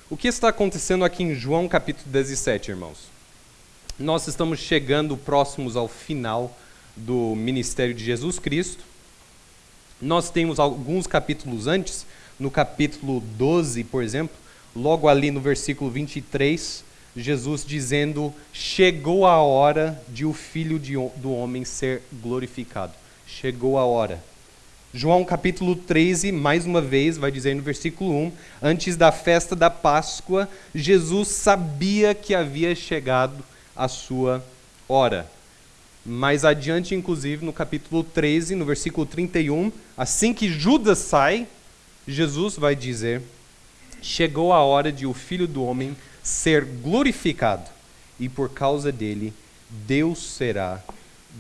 O que está acontecendo aqui em João capítulo 17, irmãos? Nós estamos chegando próximos ao final do ministério de Jesus Cristo. Nós temos alguns capítulos antes, no capítulo 12, por exemplo, logo ali no versículo 23, Jesus dizendo: chegou a hora de o Filho do Homem ser glorificado. Chegou a hora. João capítulo 13, mais uma vez, vai dizer no versículo 1, antes da festa da Páscoa, Jesus sabia que havia chegado a sua hora. Mais adiante, inclusive, no capítulo 13, no versículo 31, assim que Judas sai, Jesus vai dizer: chegou a hora de o Filho do Homem ser glorificado, e por causa dele, Deus será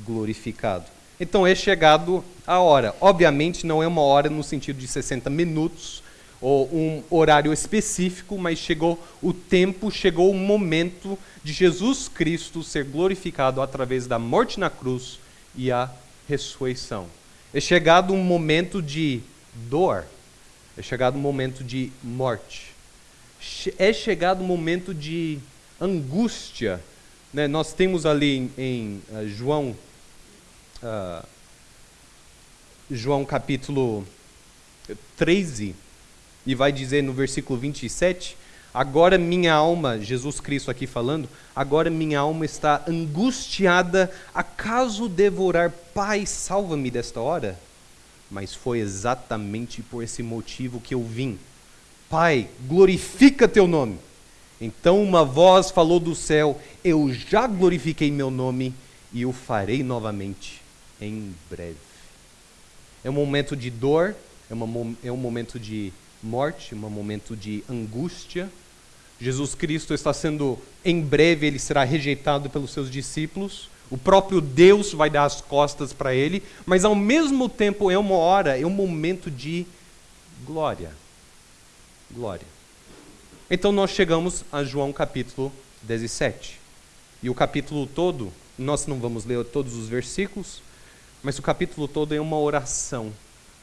glorificado. Então é chegado a hora. Obviamente não é uma hora no sentido de 60 minutos, ou um horário específico, mas chegou o tempo, chegou o momento de Jesus Cristo ser glorificado através da morte na cruz e a ressurreição. É chegado um momento de dor, é chegado um momento de morte, é chegado um momento de angústia. Né? Nós temos ali em João capítulo 13, e vai dizer no versículo 27, agora minha alma, Jesus Cristo aqui falando, agora minha alma está angustiada, acaso devorar, Pai, salva-me desta hora? Mas foi exatamente por esse motivo que eu vim. Pai, glorifica teu nome. Então uma voz falou do céu: eu já glorifiquei meu nome e o farei novamente em breve. É um momento de dor, é um momento de morte, um momento de angústia. Jesus Cristo está sendo, em breve ele será rejeitado pelos seus discípulos. O próprio Deus vai dar as costas para ele, mas ao mesmo tempo é uma hora, é um momento de glória. Glória. Então nós chegamos a João capítulo 17. E o capítulo todo, nós não vamos ler todos os versículos, mas o capítulo todo é uma oração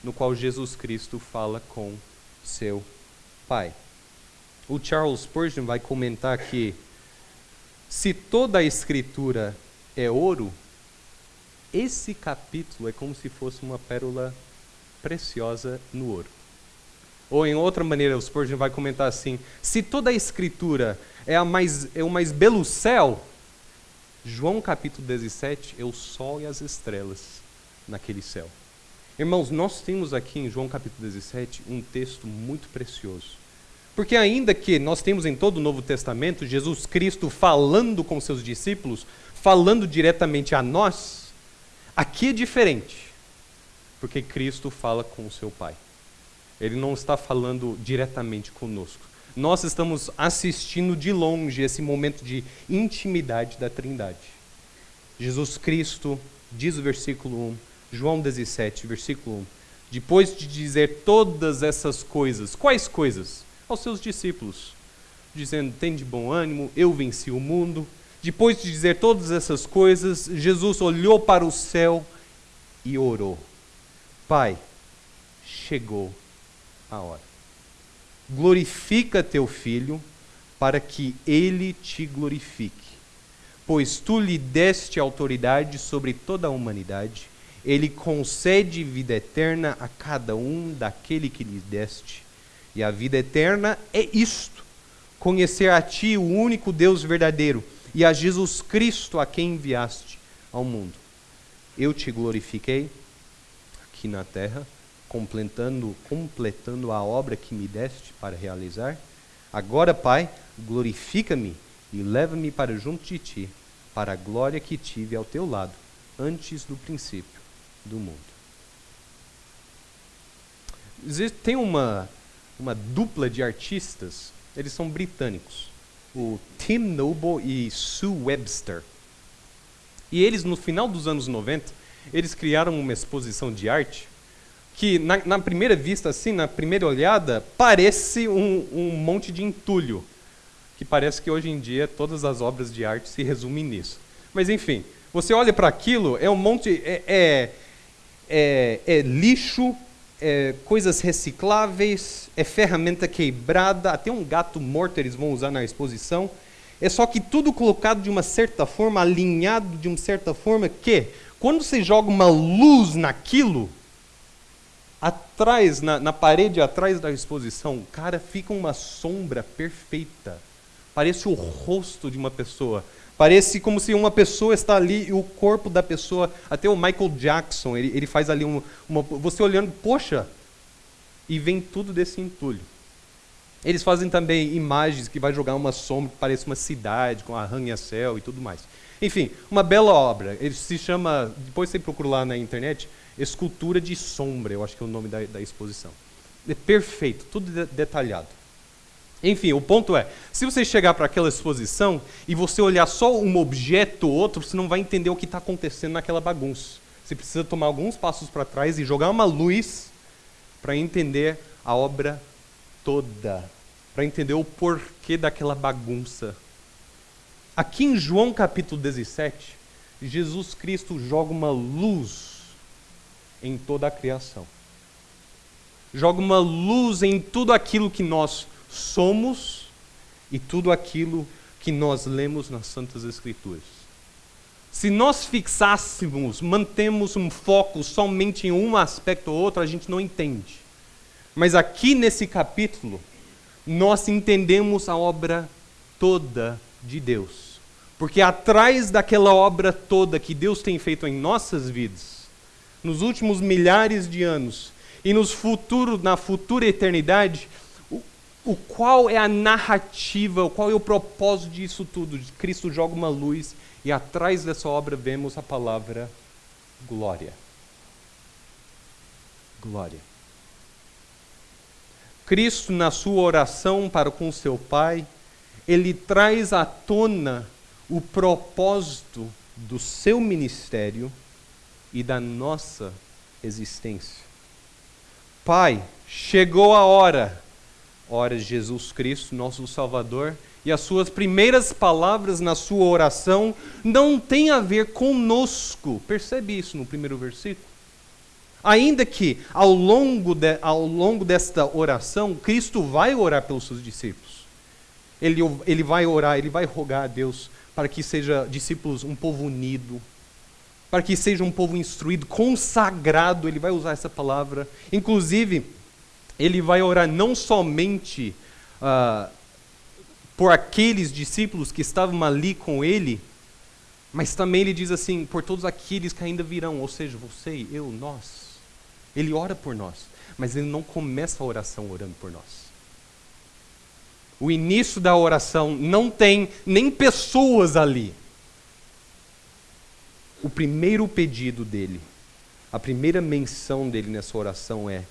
no qual Jesus Cristo fala com seu Pai. O Charles Spurgeon vai comentar que se toda a Escritura é ouro, esse capítulo é como se fosse uma pérola preciosa no ouro. Ou em outra maneira, o Spurgeon vai comentar assim: se toda a Escritura é o mais belo céu, João capítulo 17 é o sol e as estrelas naquele céu. Irmãos, nós temos aqui em João capítulo 17 um texto muito precioso. Porque ainda que nós temos em todo o Novo Testamento Jesus Cristo falando com seus discípulos, falando diretamente a nós, aqui é diferente. Porque Cristo fala com o seu Pai. Ele não está falando diretamente conosco. Nós estamos assistindo de longe esse momento de intimidade da Trindade. Jesus Cristo, diz o versículo 1, João 17, versículo 1, depois de dizer todas essas coisas, quais coisas? Aos seus discípulos, dizendo: tem de bom ânimo, eu venci o mundo. Depois de dizer todas essas coisas, Jesus olhou para o céu e orou: Pai, chegou a hora. Glorifica teu Filho, para que ele te glorifique. Pois tu lhe deste autoridade sobre toda a humanidade, ele concede vida eterna a cada um daquele que lhe deste. E a vida eterna é isto: conhecer a ti, o único Deus verdadeiro, e a Jesus Cristo, a quem enviaste ao mundo. Eu te glorifiquei aqui na terra, completando a obra que me deste para realizar. Agora, Pai, glorifica-me e leva-me para junto de ti, para a glória que tive ao teu lado, antes do princípio do mundo. Tem uma dupla de artistas, eles são britânicos, o Tim Noble e Sue Webster. E eles, no final dos anos 90, eles criaram uma exposição de arte que, na primeira vista, assim, na primeira olhada, parece um monte de entulho, que parece que hoje em dia todas as obras de arte se resumem nisso. Mas enfim, você olha para aquilo, é um monte, é lixo, coisas recicláveis, é ferramenta quebrada, até um gato morto eles vão usar na exposição. É só que tudo colocado de uma certa forma, alinhado de uma certa forma, que quando você joga uma luz naquilo, atrás, na parede atrás da exposição, cara, fica uma sombra perfeita. Parece o rosto de uma pessoa. Parece como se uma pessoa está ali e o corpo da pessoa, até o Michael Jackson, ele faz ali você olhando, poxa, e vem tudo desse entulho. Eles fazem também imagens que vai jogar uma sombra que parece uma cidade, com arranha-céu e tudo mais. Enfim, uma bela obra. Ele se chama, depois você procura lá na internet, Escultura de Sombra, eu acho que é o nome da exposição. É perfeito, tudo detalhado. Enfim, o ponto é, se você chegar para aquela exposição e você olhar só um objeto ou outro, você não vai entender o que está acontecendo naquela bagunça. Você precisa tomar alguns passos para trás e jogar uma luz para entender a obra toda, para entender o porquê daquela bagunça. Aqui em João capítulo 17, Jesus Cristo joga uma luz em toda a criação. Joga uma luz em tudo aquilo que nós somos e tudo aquilo que nós lemos nas Santas Escrituras. Se nós fixássemos, mantemos um foco somente em um aspecto ou outro, a gente não entende. Mas aqui nesse capítulo, nós entendemos a obra toda de Deus. Porque atrás daquela obra toda que Deus tem feito em nossas vidas, nos últimos milhares de anos e na futura eternidade, o qual é a narrativa, qual é o propósito disso tudo? Cristo joga uma luz e atrás dessa obra vemos a palavra glória. Glória. Cristo, na sua oração para com seu Pai, ele traz à tona o propósito do seu ministério e da nossa existência. Pai, chegou a hora de Jesus Cristo, nosso Salvador, e as suas primeiras palavras na sua oração não têm a ver conosco. Percebe isso no primeiro versículo? Ainda que ao longo desta oração, Cristo vai orar pelos seus discípulos. Ele vai orar, ele vai rogar a Deus para que seja discípulos um povo unido, para que seja um povo instruído, consagrado, ele vai usar essa palavra. Inclusive, ele vai orar não somente por aqueles discípulos que estavam ali com ele, mas também ele diz assim, por todos aqueles que ainda virão, ou seja, você, eu, nós. Ele ora por nós, mas ele não começa a oração orando por nós. O início da oração não tem nem pessoas ali. O primeiro pedido dele, a primeira menção dele nessa oração é: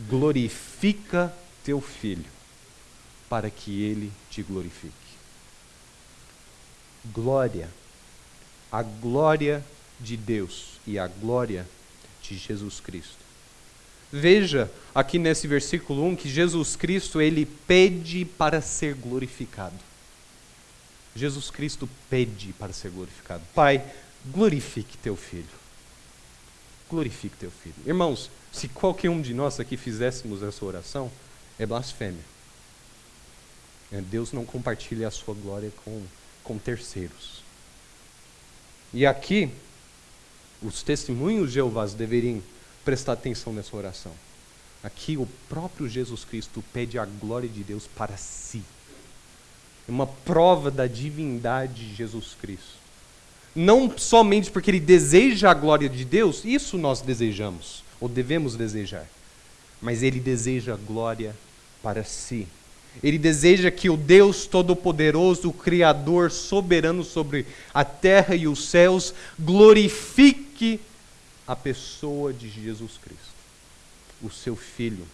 glorifica teu filho, para que ele te glorifique. Glória, a glória de Deus e a glória de Jesus Cristo. Veja aqui nesse versículo 1 que Jesus Cristo, ele pede para ser glorificado. Jesus Cristo pede para ser glorificado. Pai, glorifique teu filho. Glorifique teu filho. Irmãos, se qualquer um de nós aqui fizéssemos essa oração, é blasfêmia. Deus não compartilha a sua glória com terceiros. E aqui, os testemunhos de Jeová deveriam prestar atenção nessa oração. Aqui o próprio Jesus Cristo pede a glória de Deus para si. É uma prova da divindade de Jesus Cristo. Não somente porque ele deseja a glória de Deus, isso nós desejamos, ou devemos desejar, mas ele deseja a glória para si. Ele deseja que o Deus Todo-Poderoso, o Criador soberano sobre a terra e os céus, glorifique a pessoa de Jesus Cristo, o seu Filho.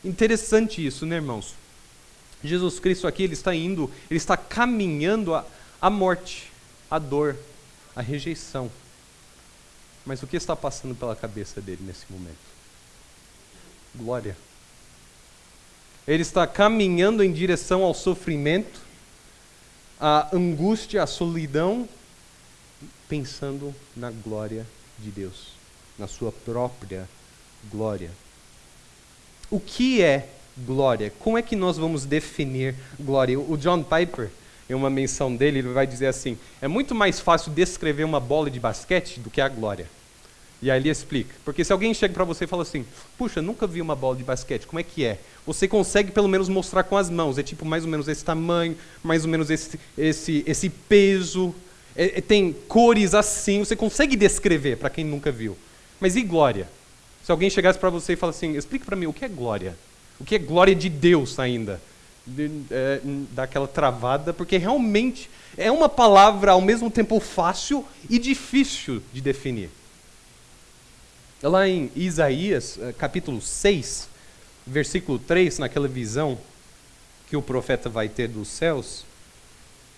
Interessante isso, né, irmãos? Jesus Cristo aqui, ele está caminhando à morte, à dor, à rejeição. Mas o que está passando pela cabeça dele nesse momento? Glória. Ele está caminhando em direção ao sofrimento, à angústia, à solidão, pensando na glória de Deus, na sua própria glória. O que é glória? Como é que nós vamos definir glória? O John Piper, em uma menção dele, ele vai dizer assim: é muito mais fácil descrever uma bola de basquete do que a glória. E aí ele explica. Porque se alguém chega para você e fala assim: puxa, nunca vi uma bola de basquete, como é que é? Você consegue pelo menos mostrar com as mãos. É tipo mais ou menos esse tamanho, mais ou menos esse peso. Tem cores assim, você consegue descrever para quem nunca viu. Mas e glória? Se alguém chegasse para você e falasse assim: explica para mim o que é glória. O que é glória de Deus ainda? Dá aquela travada, porque realmente é uma palavra ao mesmo tempo fácil e difícil de definir. Lá em Isaías, capítulo 6, versículo 3, naquela visão que o profeta vai ter dos céus,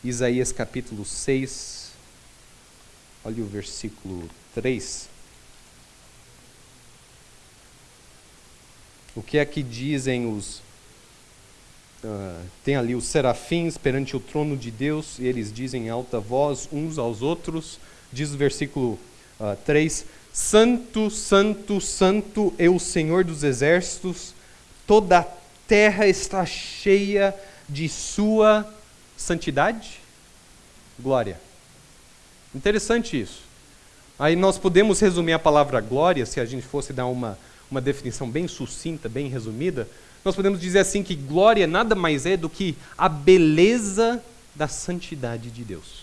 Isaías capítulo 6, olha o versículo 3. O que é que dizem tem ali os serafins perante o trono de Deus, e eles dizem em alta voz uns aos outros, diz o versículo 3, Santo, Santo, Santo é o Senhor dos exércitos, toda a terra está cheia de sua santidade. Glória. Interessante isso. Aí nós podemos resumir a palavra glória, se a gente fosse dar uma definição bem sucinta, bem resumida, nós podemos dizer assim que glória nada mais é do que a beleza da santidade de Deus.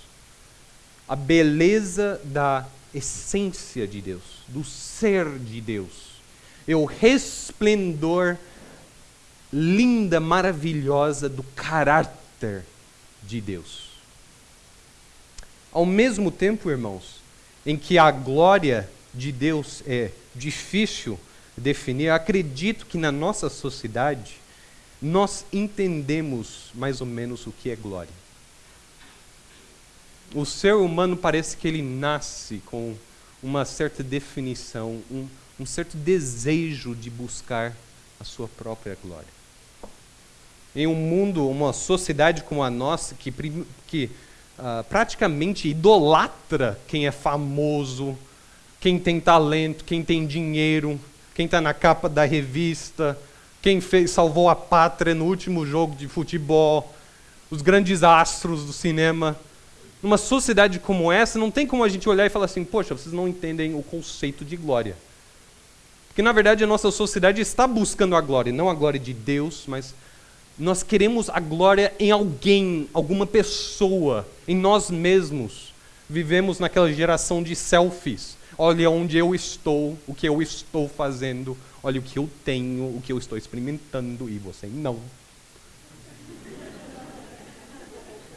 A beleza da essência de Deus, do ser de Deus. É o resplendor linda, maravilhosa do caráter de Deus. Ao mesmo tempo, irmãos, em que a glória de Deus é difícil definir, acredito que na nossa sociedade nós entendemos mais ou menos o que é glória. O ser humano parece que ele nasce com uma certa definição, um certo desejo de buscar a sua própria glória. Em um mundo, uma sociedade como a nossa, que praticamente idolatra quem é famoso, quem tem talento, quem tem dinheiro, quem está na capa da revista, quem salvou a pátria no último jogo de futebol, os grandes astros do cinema. Numa sociedade como essa, não tem como a gente olhar e falar assim: poxa, vocês não entendem o conceito de glória. Porque, na verdade, a nossa sociedade está buscando a glória, não a glória de Deus, mas nós queremos a glória em alguém, alguma pessoa, em nós mesmos. Vivemos naquela geração de selfies. Olha onde eu estou, o que eu estou fazendo, olha o que eu tenho, o que eu estou experimentando, e você não.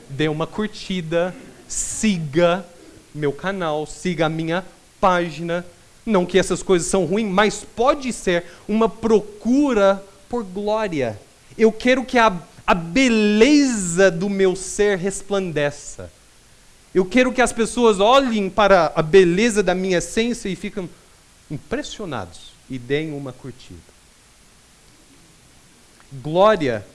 Dê uma curtida, siga meu canal, siga a minha página. Não que essas coisas são ruins, mas pode ser uma procura por glória. Eu quero que a beleza do meu ser resplandeça. Eu quero que as pessoas olhem para a beleza da minha essência e fiquem impressionados e deem uma curtida. Glória,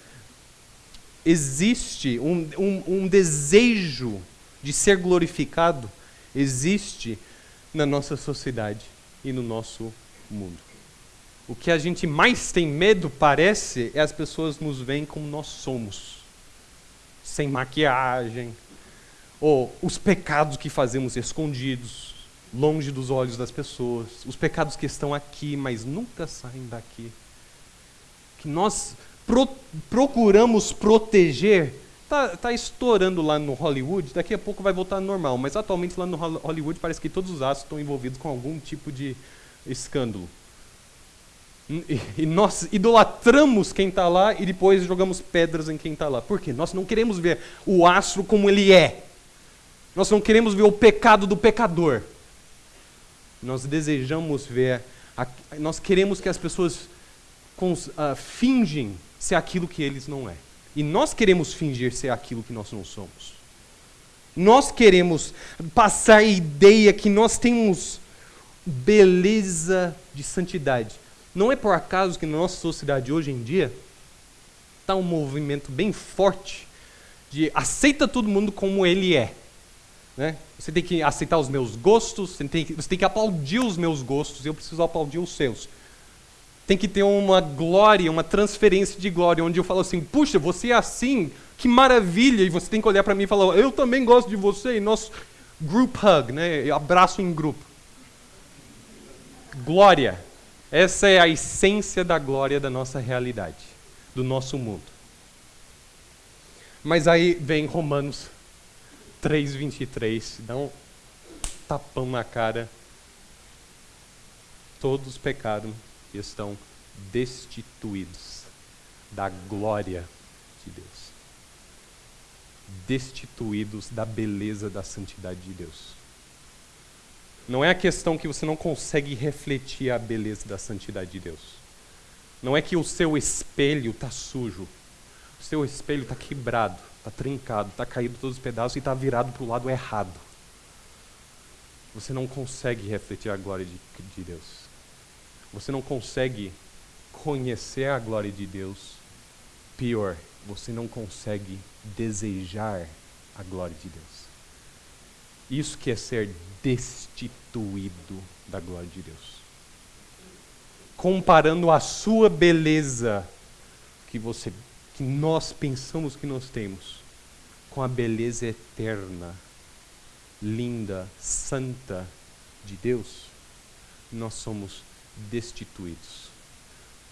existe um desejo de ser glorificado, existe na nossa sociedade e no nosso mundo. O que a gente mais tem medo, parece, é as pessoas nos veem como nós somos. Sem maquiagem, ou os pecados que fazemos escondidos, longe dos olhos das pessoas, os pecados que estão aqui, mas nunca saem daqui. Que nós procuramos proteger. Tá estourando lá no Hollywood, daqui a pouco vai voltar ao normal, mas atualmente lá no Hollywood parece que todos os astros estão envolvidos com algum tipo de escândalo. E nós idolatramos quem está lá e depois jogamos pedras em quem está lá. Por quê? Nós não queremos ver o astro como ele é. Nós não queremos ver o pecado do pecador. Nós desejamos ver, nós queremos que as pessoas fingem ser aquilo que eles não é. E nós queremos fingir ser aquilo que nós não somos. Nós queremos passar a ideia que nós temos beleza de santidade. Não é por acaso que na nossa sociedade hoje em dia está um movimento bem forte de aceita todo mundo como ele é. Né? Você tem que aceitar os meus gostos, você tem que aplaudir os meus gostos, eu preciso aplaudir os seus. Tem que ter uma glória, uma transferência de glória, onde eu falo assim, puxa, você é assim, que maravilha, e você tem que olhar para mim e falar, eu também gosto de você, e nosso group hug, né? Abraço em grupo. Glória. Essa é a essência da glória da nossa realidade, do nosso mundo. Mas aí vem Romanos 3:23, dá um tapão na cara. Todos pecaram e estão destituídos da glória de Deus. Destituídos da beleza da santidade de Deus. Não é a questão que você não consegue refletir a beleza da santidade de Deus. Não é que o seu espelho está sujo. O seu espelho está quebrado, está trincado, está caído todos os pedaços e está virado para o lado errado. Você não consegue refletir a glória de Deus. Você não consegue conhecer a glória de Deus. Pior, você não consegue desejar a glória de Deus. Isso que é ser destituído da glória de Deus. Comparando a sua beleza que nós pensamos que nós temos com a beleza eterna, linda, santa de Deus, nós somos destituídos,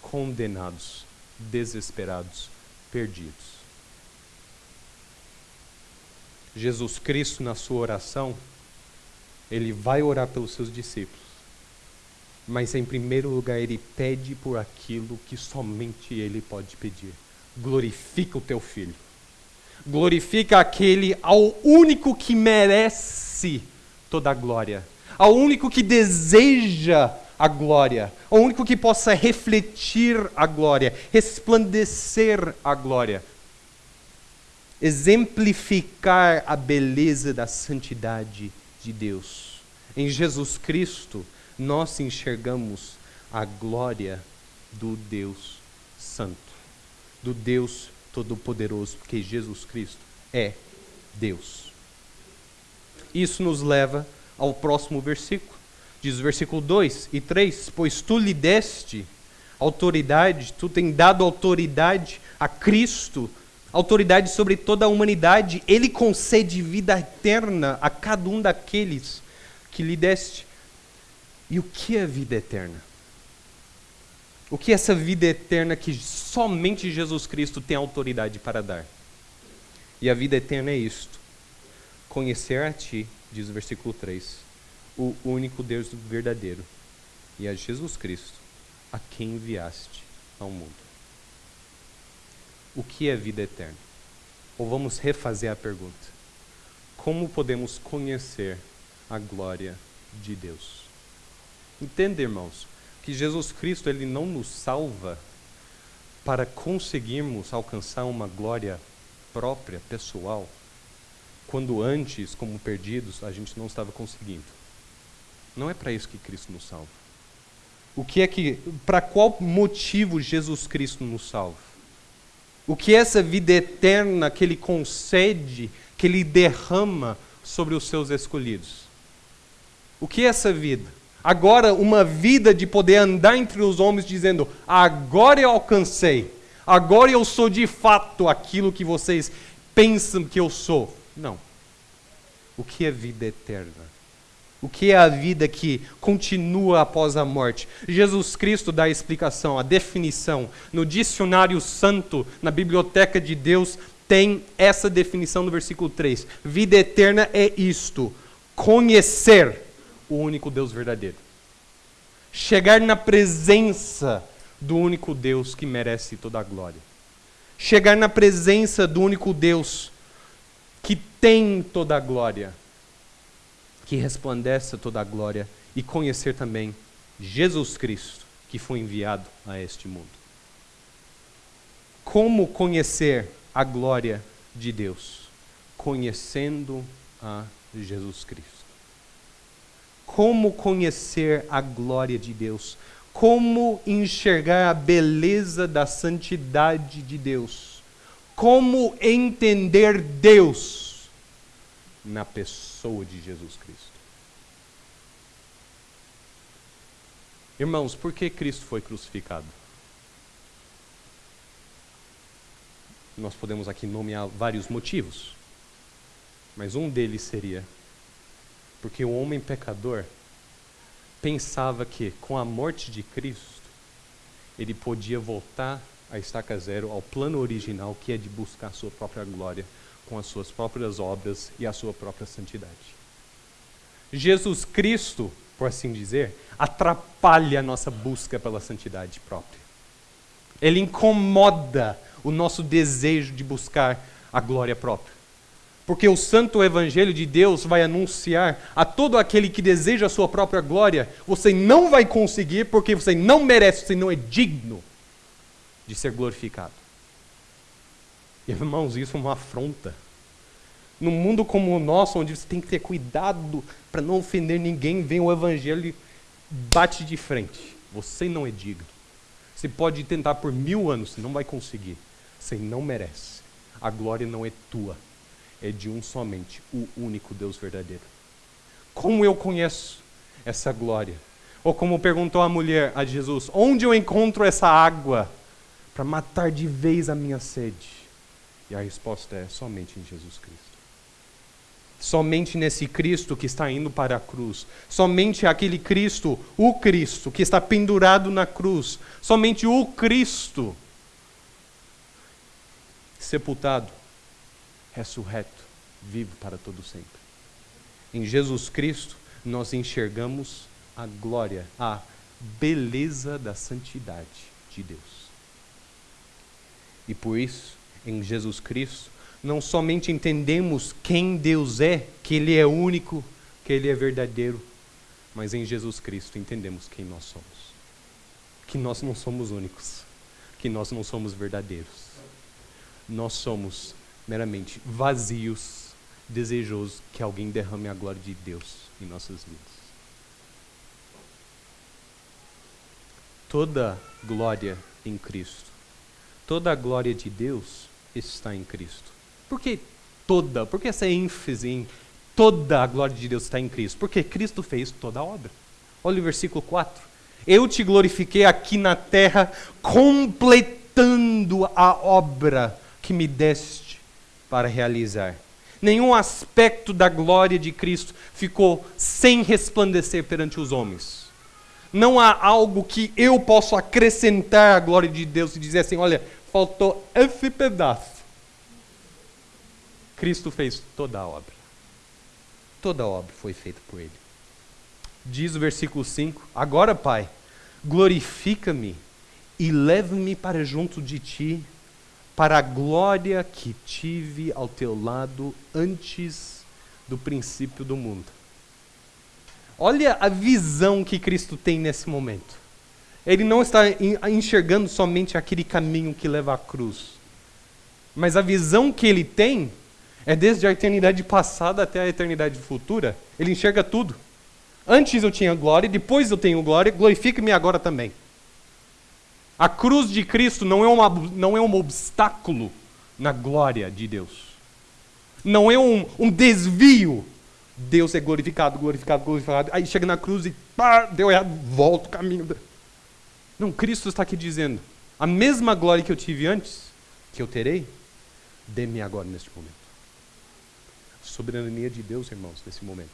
condenados, desesperados, perdidos. Jesus Cristo, na sua oração, ele vai orar pelos seus discípulos, mas em primeiro lugar ele pede por aquilo que somente ele pode pedir. Glorifica o teu filho. Glorifica aquele ao único que merece toda a glória, ao único que deseja a glória, ao único que possa refletir a glória, resplandecer a glória, exemplificar a beleza da santidade de Deus. Em Jesus Cristo, nós enxergamos a glória do Deus Santo, do Deus Todo-Poderoso, porque Jesus Cristo é Deus. Isso nos leva ao próximo versículo. Diz o versículo 2 e 3, pois tu lhe deste autoridade, tu tem dado autoridade a Cristo, autoridade sobre toda a humanidade, ele concede vida eterna a cada um daqueles que lhe deste. E o que é vida eterna? O que é essa vida eterna que somente Jesus Cristo tem autoridade para dar? E a vida eterna é isto: conhecer a ti, diz o versículo 3, o único Deus verdadeiro, e a Jesus Cristo, a quem enviaste ao mundo. O que é vida eterna? Ou vamos refazer a pergunta: como podemos conhecer a glória de Deus? Entende, irmãos, que Jesus Cristo ele não nos salva para conseguirmos alcançar uma glória própria, pessoal, quando antes, como perdidos, a gente não estava conseguindo. Não é para isso que Cristo nos salva. Para qual motivo Jesus Cristo nos salva? O que é essa vida eterna que ele concede, que ele derrama sobre os seus escolhidos? O que é essa vida? Agora, uma vida de poder andar entre os homens dizendo, agora eu alcancei, agora eu sou de fato aquilo que vocês pensam que eu sou. Não. O que é vida eterna? O que é a vida que continua após a morte? Jesus Cristo dá a explicação, a definição. No dicionário santo, na biblioteca de Deus, tem essa definição no versículo 3. Vida eterna é isto: conhecer o único Deus verdadeiro. Chegar na presença do único Deus que merece toda a glória. Chegar na presença do único Deus que tem toda a glória, que resplandece toda a glória, e conhecer também Jesus Cristo, que foi enviado a este mundo. Como conhecer a glória de Deus? Conhecendo a Jesus Cristo. Como conhecer a glória de Deus? Como enxergar a beleza da santidade de Deus? Como entender Deus na pessoa de Jesus Cristo? Irmãos, por que Cristo foi crucificado? Nós podemos aqui nomear vários motivos, mas um deles seria porque o homem pecador pensava que com a morte de Cristo ele podia voltar a estaca zero ao plano original, que é de buscar a sua própria glória com as suas próprias obras e a sua própria santidade. Jesus Cristo, por assim dizer, atrapalha a nossa busca pela santidade própria. Ele incomoda o nosso desejo de buscar a glória própria. Porque o santo evangelho de Deus vai anunciar a todo aquele que deseja a sua própria glória: você não vai conseguir porque você não merece, você não é digno de ser glorificado. Irmãos, isso é uma afronta. Num mundo como o nosso, onde você tem que ter cuidado para não ofender ninguém, vem o evangelho e bate de frente. Você não é digno. Você pode tentar por 1000 anos, você não vai conseguir. Você não merece. A glória não é tua. É de um somente, o único Deus verdadeiro. Como eu conheço essa glória? Ou como perguntou a mulher a Jesus: onde eu encontro essa água para matar de vez a minha sede? E a resposta é: somente em Jesus Cristo. Somente nesse Cristo que está indo para a cruz. Somente aquele Cristo, o Cristo que está pendurado na cruz. Somente o Cristo sepultado, ressurreto, vivo para todo sempre. Em Jesus Cristo nós enxergamos a glória, a beleza da santidade de Deus. E por isso, em Jesus Cristo, não somente entendemos quem Deus é, que Ele é único, que Ele é verdadeiro, mas em Jesus Cristo entendemos quem nós somos. Que nós não somos únicos, que nós não somos verdadeiros. Nós somos meramente vazios, desejosos que alguém derrame a glória de Deus em nossas vidas. Toda glória em Cristo, toda a glória de Deus está em Cristo. Por que toda? Por que essa ênfase em toda a glória de Deus está em Cristo? Porque Cristo fez toda a obra. Olha o versículo 4. Eu te glorifiquei aqui na terra, completando a obra que me deste para realizar. Nenhum aspecto da glória de Cristo ficou sem resplandecer perante os homens. Não há algo que eu possa acrescentar à glória de Deus e dizer assim: olha, faltou esse pedaço. Cristo fez toda a obra. Toda a obra foi feita por Ele. Diz o versículo 5: agora, Pai, glorifica-me e leva-me para junto de Ti, para a glória que tive ao Teu lado antes do princípio do mundo. Olha a visão que Cristo tem nesse momento. Ele não está enxergando somente aquele caminho que leva à cruz, mas a visão que Ele tem é desde a eternidade passada até a eternidade futura. Ele enxerga tudo. Antes eu tinha glória, depois eu tenho glória, glorifique-me agora também. A cruz de Cristo não é um obstáculo na glória de Deus. Não é um desvio. Deus é glorificado, glorificado, glorificado. Aí chega na cruz e pá, deu errado, volta o caminho. Não, Cristo está aqui dizendo: a mesma glória que eu tive antes, que eu terei, dê-me agora neste momento. Soberania de Deus, irmãos, nesse momento.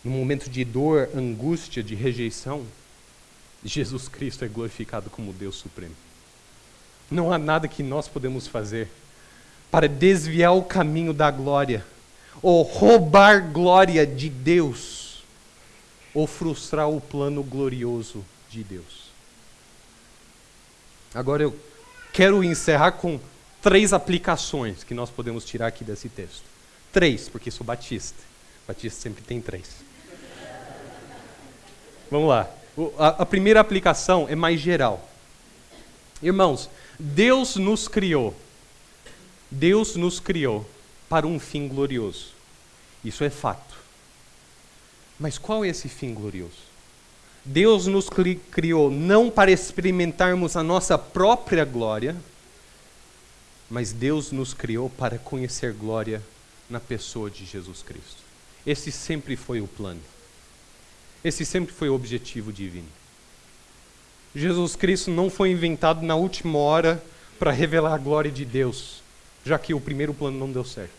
No momento de dor, angústia, de rejeição, Jesus Cristo é glorificado como Deus Supremo. Não há nada que nós podemos fazer para desviar o caminho da glória, ou roubar glória de Deus, ou frustrar o plano glorioso de Deus. Agora eu quero encerrar com 3 aplicações que nós podemos tirar aqui desse texto. 3, porque sou batista. Batista sempre tem 3. Vamos lá. A primeira aplicação é mais geral. Irmãos, Deus nos criou para um fim glorioso. Isso é fato. Mas qual é esse fim glorioso? Deus nos criou não para experimentarmos a nossa própria glória, mas Deus nos criou para conhecer glória na pessoa de Jesus Cristo. Esse sempre foi o plano. Esse sempre foi o objetivo divino. Jesus Cristo não foi inventado na última hora para revelar a glória de Deus, já que o primeiro plano não deu certo.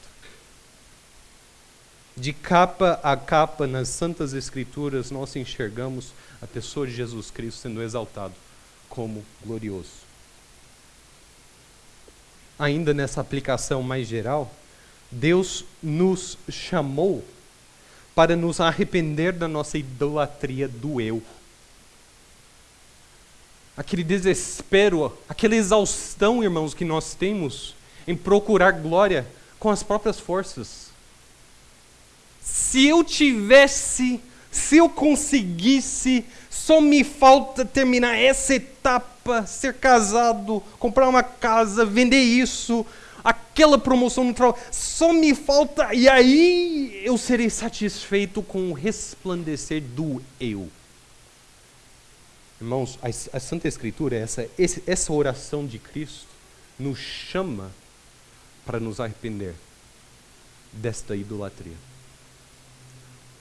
De capa a capa nas Santas Escrituras, nós enxergamos a pessoa de Jesus Cristo sendo exaltado como glorioso. Ainda nessa aplicação mais geral, Deus nos chamou para nos arrepender da nossa idolatria do eu. Aquele desespero, aquela exaustão, irmãos, que nós temos em procurar glória com as próprias forças. Se eu conseguisse, só me falta terminar essa etapa, ser casado, comprar uma casa, vender isso, aquela promoção no trabalho, só me falta, e aí eu serei satisfeito com o resplandecer do eu. Irmãos, a Santa Escritura, essa oração de Cristo, nos chama para nos arrepender desta idolatria.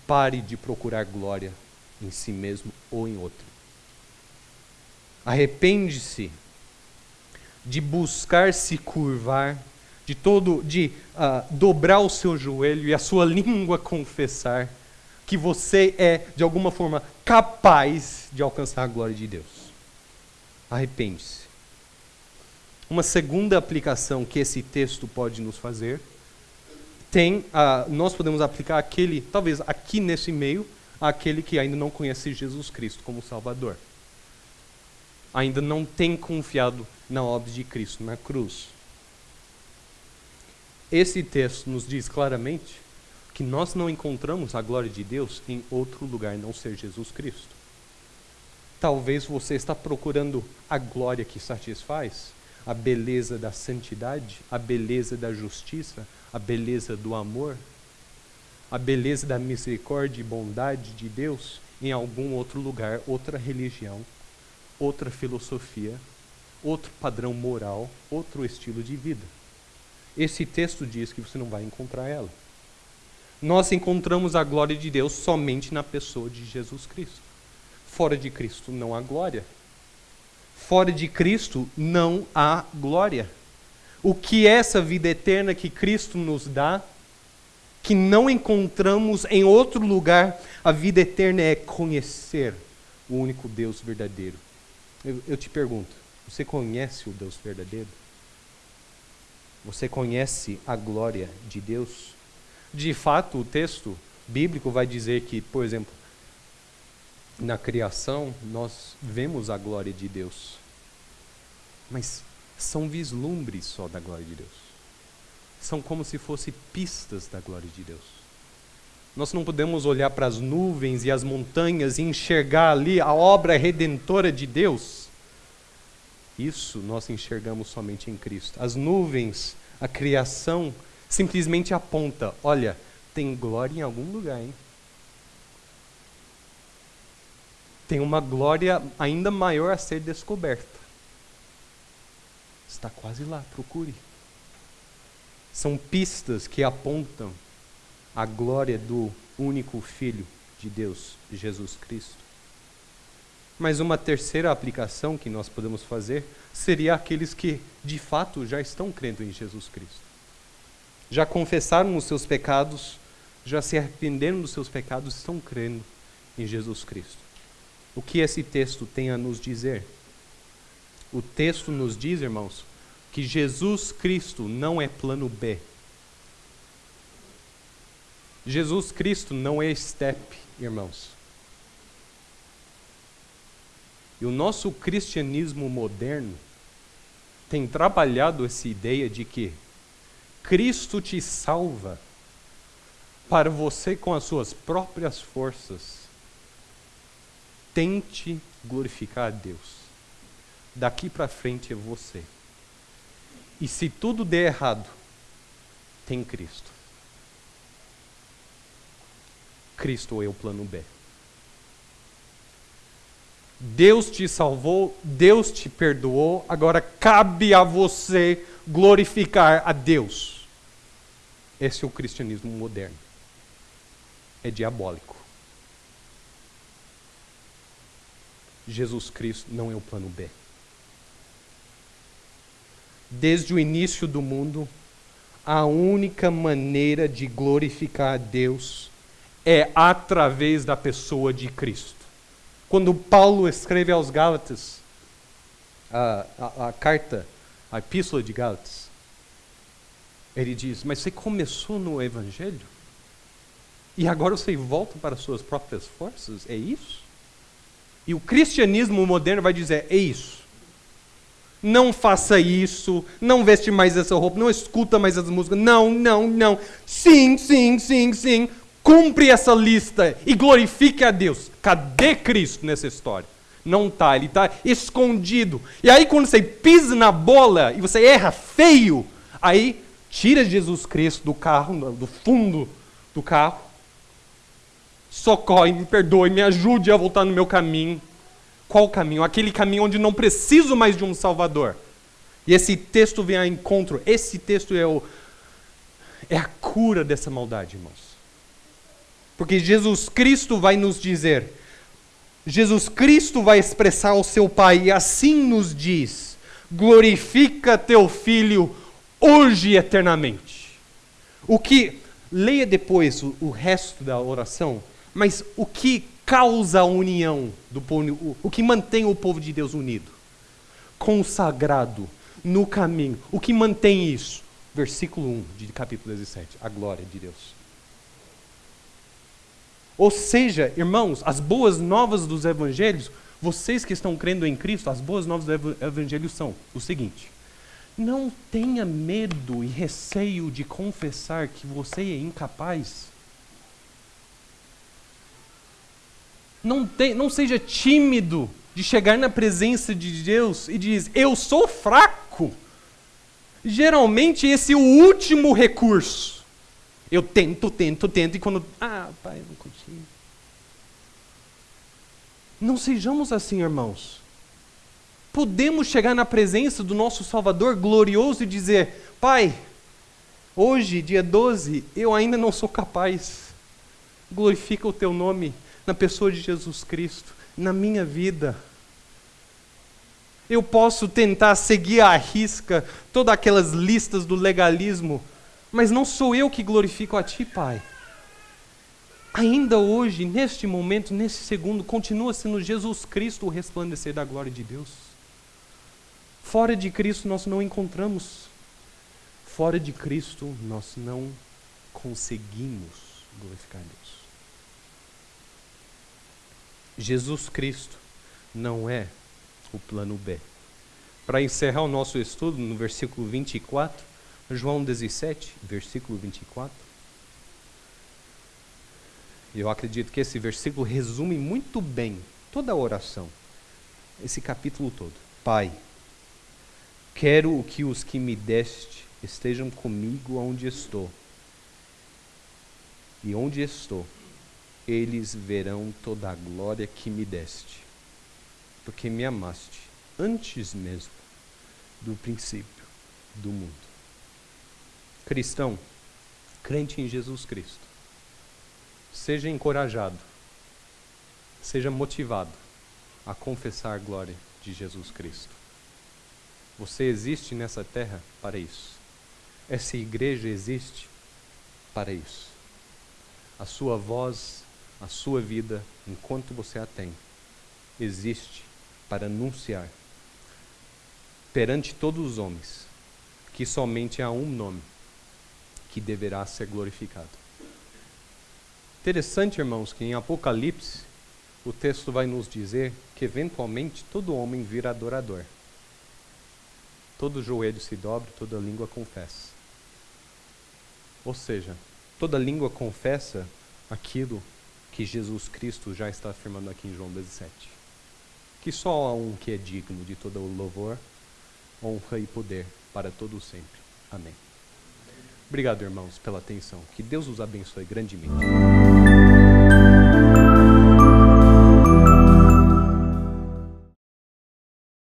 Pare de procurar glória em si mesmo ou em outro. Arrepende-se de buscar se curvar, de dobrar o seu joelho e a sua língua confessar que você é, de alguma forma, capaz de alcançar a glória de Deus. Arrepende-se. Uma segunda aplicação que esse texto pode nos fazer, nós podemos aplicar talvez aqui nesse meio, àquele que ainda não conhece Jesus Cristo como Salvador. Ainda não tem confiado na obra de Cristo na cruz. Esse texto nos diz claramente que nós não encontramos a glória de Deus em outro lugar, não ser Jesus Cristo. Talvez você está procurando a glória que satisfaz, a beleza da santidade, a beleza da justiça, a beleza do amor, a beleza da misericórdia e bondade de Deus em algum outro lugar, outra religião, outra filosofia, outro padrão moral, outro estilo de vida. Esse texto diz que você não vai encontrar ela. Nós encontramos a glória de Deus somente na pessoa de Jesus Cristo. Fora de Cristo não há glória. Fora de Cristo não há glória. O que é essa vida eterna que Cristo nos dá, que não encontramos em outro lugar? A vida eterna é conhecer o único Deus verdadeiro. Eu te pergunto, você conhece o Deus verdadeiro? Você conhece a glória de Deus? De fato, o texto bíblico vai dizer que, por exemplo, na criação, nós vemos a glória de Deus. Mas são vislumbres só da glória de Deus. São como se fossem pistas da glória de Deus. Nós não podemos olhar para as nuvens e as montanhas e enxergar ali a obra redentora de Deus. Isso nós enxergamos somente em Cristo. As nuvens, a criação, simplesmente aponta, olha, tem glória em algum lugar, hein? Tem uma glória ainda maior a ser descoberta. Está quase lá, procure. São pistas que apontam a glória do único Filho de Deus, Jesus Cristo. Mas uma terceira aplicação que nós podemos fazer seria aqueles que, de fato, já estão crendo em Jesus Cristo. Já confessaram os seus pecados, já se arrependeram dos seus pecados, estão crendo em Jesus Cristo. O que esse texto tem a nos dizer? O texto nos diz, irmãos, que Jesus Cristo não é plano B. Jesus Cristo não é step, irmãos. E o nosso cristianismo moderno tem trabalhado essa ideia de que Cristo te salva para você, com as suas próprias forças, tente glorificar a Deus. Daqui para frente é você. E se tudo der errado, tem Cristo. Cristo é o plano B. Deus te salvou, Deus te perdoou, agora cabe a você glorificar a Deus. Esse é o cristianismo moderno. É diabólico. Jesus Cristo não é o plano B. Desde o início do mundo, a única maneira de glorificar a Deus é através da pessoa de Cristo. Quando Paulo escreve aos Gálatas, a carta, a epístola de Gálatas, ele diz, mas você começou no Evangelho? E agora você volta para suas próprias forças? É isso? E o cristianismo moderno vai dizer, é isso. Não faça isso, não veste mais essa roupa, não escuta mais essas músicas, não. Sim. Cumpre essa lista e glorifique a Deus. Cadê Cristo nessa história? Não está, ele está escondido. E aí quando você pisa na bola e você erra feio, aí tira Jesus Cristo do carro, do fundo do carro, socorre, me perdoe, me ajude a voltar no meu caminho. Qual caminho? Aquele caminho onde não preciso mais de um Salvador. E esse texto vem ao encontro. Esse texto é a cura dessa maldade, irmãos. Porque Jesus Cristo vai nos dizer, Jesus Cristo vai expressar ao seu Pai e assim nos diz, glorifica teu Filho hoje e eternamente. Leia depois o resto da oração, mas o que causa a união do povo, o que mantém o povo de Deus unido, consagrado no caminho, o que mantém isso? Versículo 1 de capítulo 17, a glória de Deus. Ou seja, irmãos, as boas novas dos evangelhos, vocês que estão crendo em Cristo, as boas novas do evangelho são o seguinte: não tenha medo e receio de confessar que você é incapaz. Não seja tímido de chegar na presença de Deus e dizer, eu sou fraco. Geralmente esse é o último recurso. Eu tento, e quando... pai, não consigo. Não sejamos assim, irmãos. Podemos chegar na presença do nosso Salvador glorioso e dizer, Pai, hoje, dia 12, eu ainda não sou capaz. Glorifica o teu nome na pessoa de Jesus Cristo, na minha vida. Eu posso tentar seguir à risca todas aquelas listas do legalismo, mas não sou eu que glorifico a Ti, Pai. Ainda hoje, neste momento, nesse segundo, continua sendo Jesus Cristo o resplandecer da glória de Deus. Fora de Cristo nós não encontramos. Fora de Cristo nós não conseguimos glorificar Deus. Jesus Cristo não é o plano B. Para encerrar o nosso estudo, no versículo 24, João 17, versículo 24, eu acredito que esse versículo resume muito bem toda a oração, esse capítulo todo. Pai, quero que os que me deste estejam comigo onde estou, e onde estou, eles verão toda a glória que me deste, porque me amaste antes mesmo do princípio do mundo. Cristão, crente em Jesus Cristo, seja encorajado, seja motivado a confessar a glória de Jesus Cristo. Você existe nessa terra para isso. Essa igreja existe para isso. A sua voz, a sua vida, enquanto você a tem, existe para anunciar perante todos os homens que somente há um nome que deverá ser glorificado. Interessante, irmãos, que em Apocalipse o texto vai nos dizer que eventualmente todo homem vira adorador. Todo joelho se dobra, toda língua confessa. Ou seja, toda língua confessa aquilo que Jesus Cristo já está afirmando aqui em João 17. Que só há um que é digno de todo o louvor, honra e poder para todo sempre. Amém. Obrigado, irmãos, pela atenção. Que Deus os abençoe grandemente.